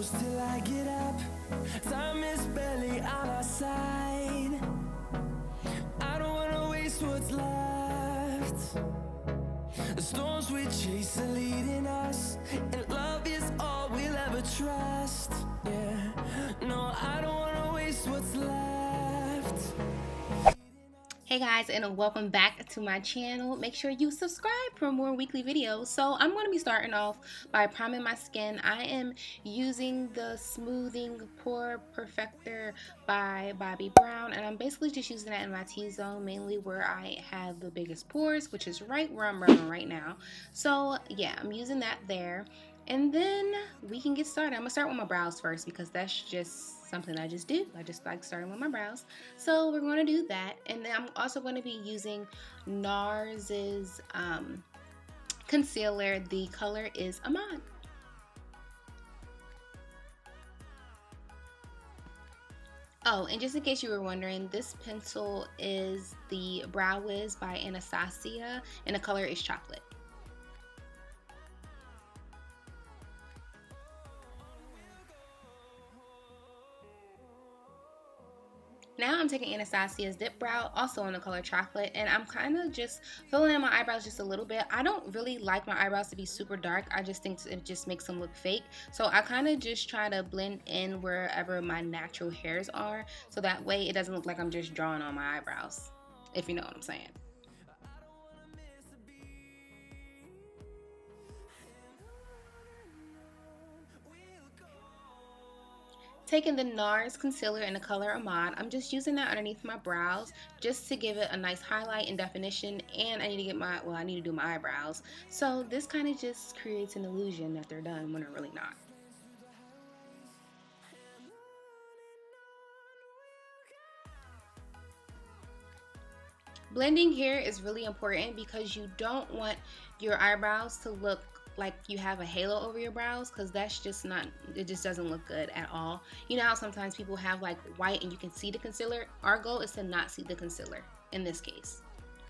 close till I get up. Time is barely on our side. I don't wanna waste what's left. The storms we chase are leading us, and love is all we'll ever trust. Yeah, no, I don't wanna waste what's left. Hey guys, and welcome back to my channel. Make sure you subscribe for more weekly videos. So I'm going to be starting off by priming my skin. I am using the Smoothing Pore Perfector by Bobbi Brown, and I'm basically just using that in my T-zone, mainly where I have the biggest pores, which is right where I'm rubbing right now. So yeah, I'm using that there. And then we can get started. I'm going to start with my brows first because that's just something I just do. I just like starting with my brows. So we're going to do that. And then I'm also going to be using Nars's concealer. The color is Amade. Oh, and just in case you were wondering, this pencil is the Brow Wiz by Anastasia, and the color is chocolate. Now I'm taking Anastasia's Dip Brow, also in the color chocolate, and I'm kind of just filling in my eyebrows just a little bit. I don't really like my eyebrows to be super dark. I just think it just makes them look fake. So I kind of just try to blend in wherever my natural hairs are, so that way it doesn't look like I'm just drawing on my eyebrows, if you know what I'm saying. Taking the Nars concealer in the color Amade, I'm just using that underneath my brows just to give it a nice highlight and definition, and I need to get I need to do my eyebrows. So this kind of just creates an illusion that they're done when they're really not. Blending here is really important because you don't want your eyebrows to look like you have a halo over your brows, because that's just not, it just doesn't look good at all. You know how sometimes people have like white and you can see the concealer? Our goal is to not see the concealer in this case.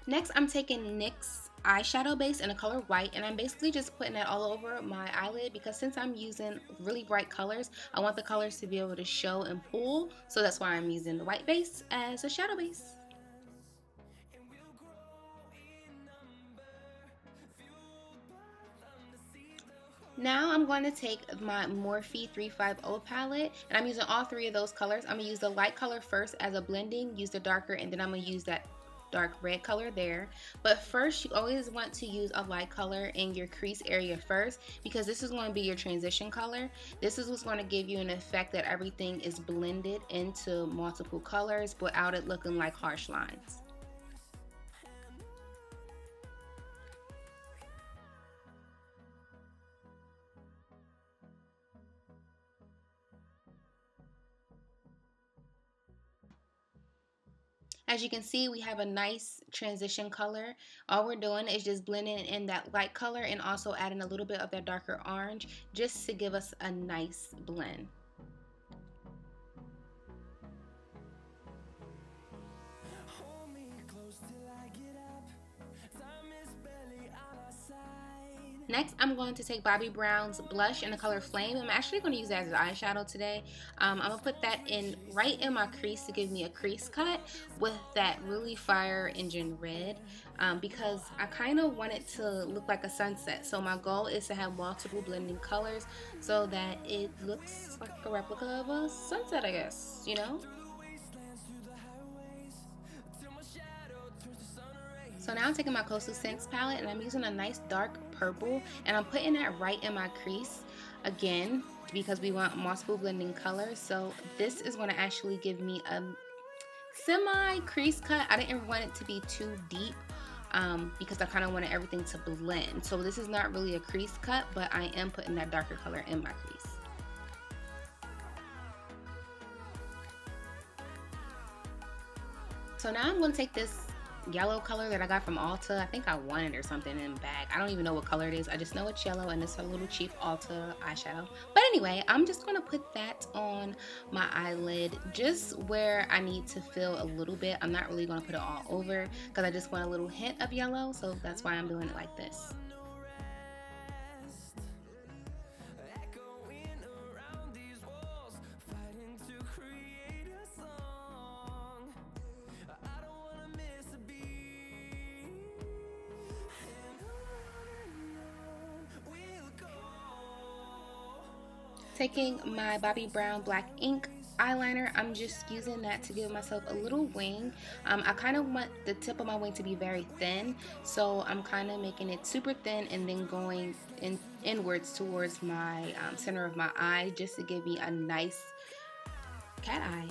Next, I'm taking NYX eyeshadow base in the color white, and I'm basically just putting that all over my eyelid because since I'm using really bright colors, I want the colors to be able to show and pull, so that's why I'm using the white base as a shadow base. Now I'm going to take my Morphie 350 palette, and I'm using all three of those colors. I'm going to use the light color first as a blending, use the darker, and then I'm going to use that dark red color there. But first, you always want to use a light color in your crease area first, because this is going to be your transition color. This is what's going to give you an effect that everything is blended into multiple colors without it looking like harsh lines. As you can see, we have a nice transition color. All we're doing is just blending in that light color and also adding a little bit of that darker orange just to give us a nice blend. Next, I'm going to take Bobbi Brown's blush in the color Flame. I'm actually going to use that as an eyeshadow today. I'm going to put that in right in my crease to give me a crease cut with that really fire engine red, because I kind of want it to look like a sunset. So my goal is to have multiple blending colors so that it looks like a replica of a sunset, I guess, you know? So now I'm taking my Coastal Scents palette and I'm using a nice dark purple, and I'm putting that right in my crease again because we want multiple blending colors. So this is going to actually give me a semi crease cut. I didn't want it to be too deep because I kind of wanted everything to blend. So this is not really a crease cut, but I am putting that darker color in my crease. So now I'm going to take this yellow color that I got from Ulta. I think I won it or something in the bag. I don't even know what color it is. I just know it's yellow and it's a little cheap Ulta eyeshadow. But anyway, I'm just going to put that on my eyelid just where I need to fill a little bit. I'm not really going to put it all over because I just want a little hint of yellow. So that's why I'm doing it like this. taking my Bobbi Brown black ink eyeliner. I'm just using that to give myself a little wing. I kind of want the tip of my wing to be very thin, so I'm kind of making it super thin and then going inwards towards my center of my eye, just to give me a nice cat eye.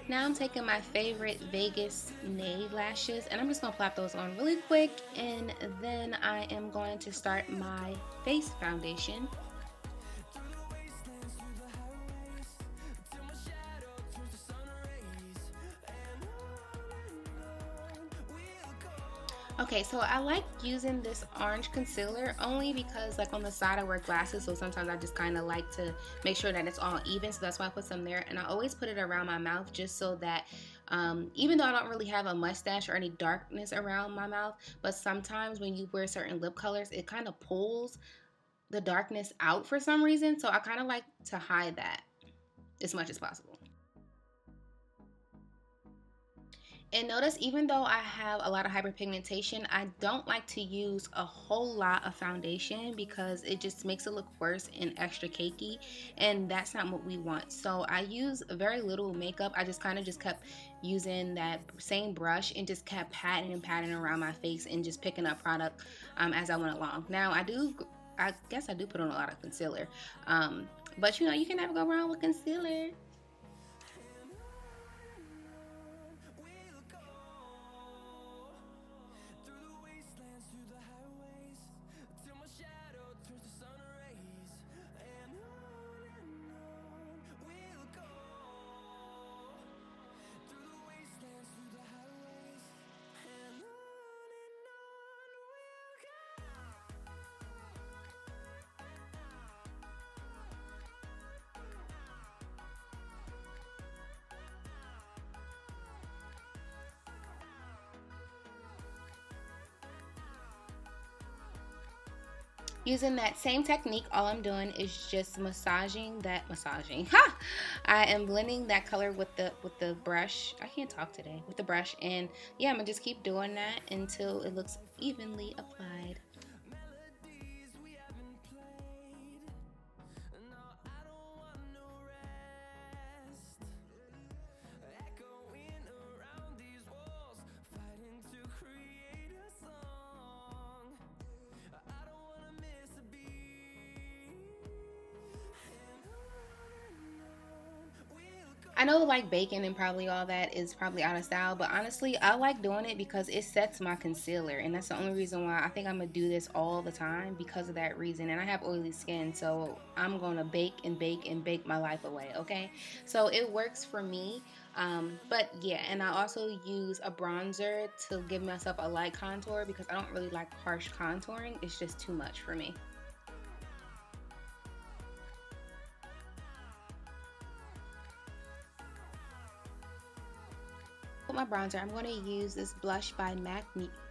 Now I'm taking my favorite Vegas Nave lashes and I'm just going to plop those on really quick, and then I am going to start my face foundation. Okay, so I like using this orange concealer only because, like, on the side I wear glasses, so sometimes I just kind of like to make sure that it's all even, so that's why I put some there. And I always put it around my mouth just so that even though I don't really have a mustache or any darkness around my mouth, but sometimes when you wear certain lip colors, it kind of pulls the darkness out for some reason, so I kind of like to hide that as much as possible. And notice, even though I have a lot of hyperpigmentation, I don't like to use a whole lot of foundation because it just makes it look worse and extra cakey, and that's not what we want. So I use very little makeup. I just kind of just kept using that same brush and just kept patting and patting around my face and just picking up product as I went along. Now I guess I do put on a lot of concealer, but you know, you can never go wrong with concealer. Using that same technique, all I'm doing is just massaging. Ha! I am blending that color with the brush. I can't talk today. With the brush, and yeah, I'm gonna just keep doing that until it looks evenly applied. I know, like, baking and probably all that is probably out of style, but honestly, I like doing it because it sets my concealer, and that's the only reason why I think I'm gonna do this all the time, because of that reason. And I have oily skin, so I'm gonna bake and bake and bake my life away, okay? So it works for me. But yeah, and I also use a bronzer to give myself a light contour because I don't really like harsh contouring. It's just too much for me. My bronzer, I'm going to use this blush by MAC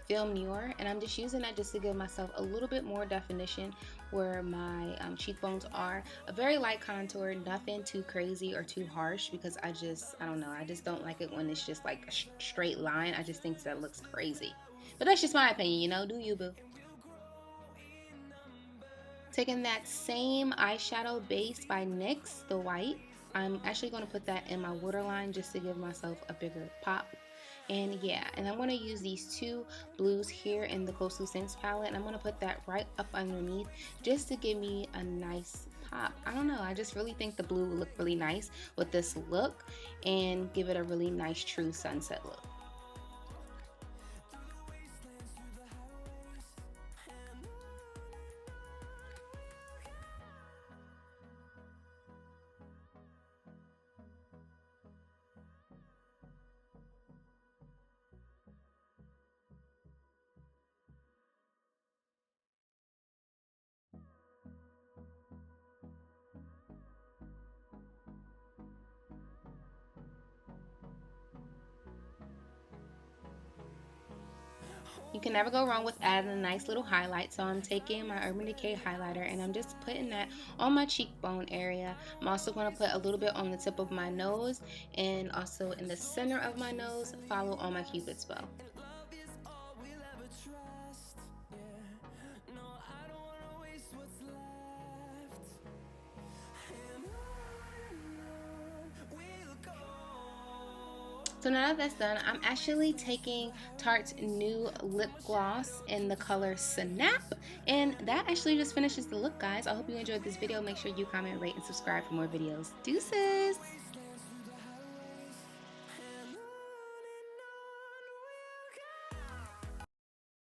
Film Noir, and I'm just using that just to give myself a little bit more definition where my cheekbones are. A very light contour, nothing too crazy or too harsh, because I don't know, I just don't like it when it's just like a straight line. I just think that looks crazy, but that's just my opinion, you know, do you, boo. Taking that same eyeshadow base by NYX, the white, I'm actually going to put that in my waterline just to give myself a bigger pop. And yeah, and I'm going to use these two blues here in the Coastal Scents palette, and I'm going to put that right up underneath just to give me a nice pop. I don't know, I just really think the blue will look really nice with this look and give it a really nice true sunset look. can never go wrong with adding a nice little highlight. So I'm taking my Urban Decay highlighter and I'm just putting that on my cheekbone area. I'm also going to put a little bit on the tip of my nose and also in the center of my nose, follow on my Cupid's bow. So now that that's done, I'm actually taking Tarte's new lip gloss in the color Snap, and that actually just finishes the look, guys. I hope you enjoyed this video. Make sure you comment, rate, and subscribe for more videos. Deuces!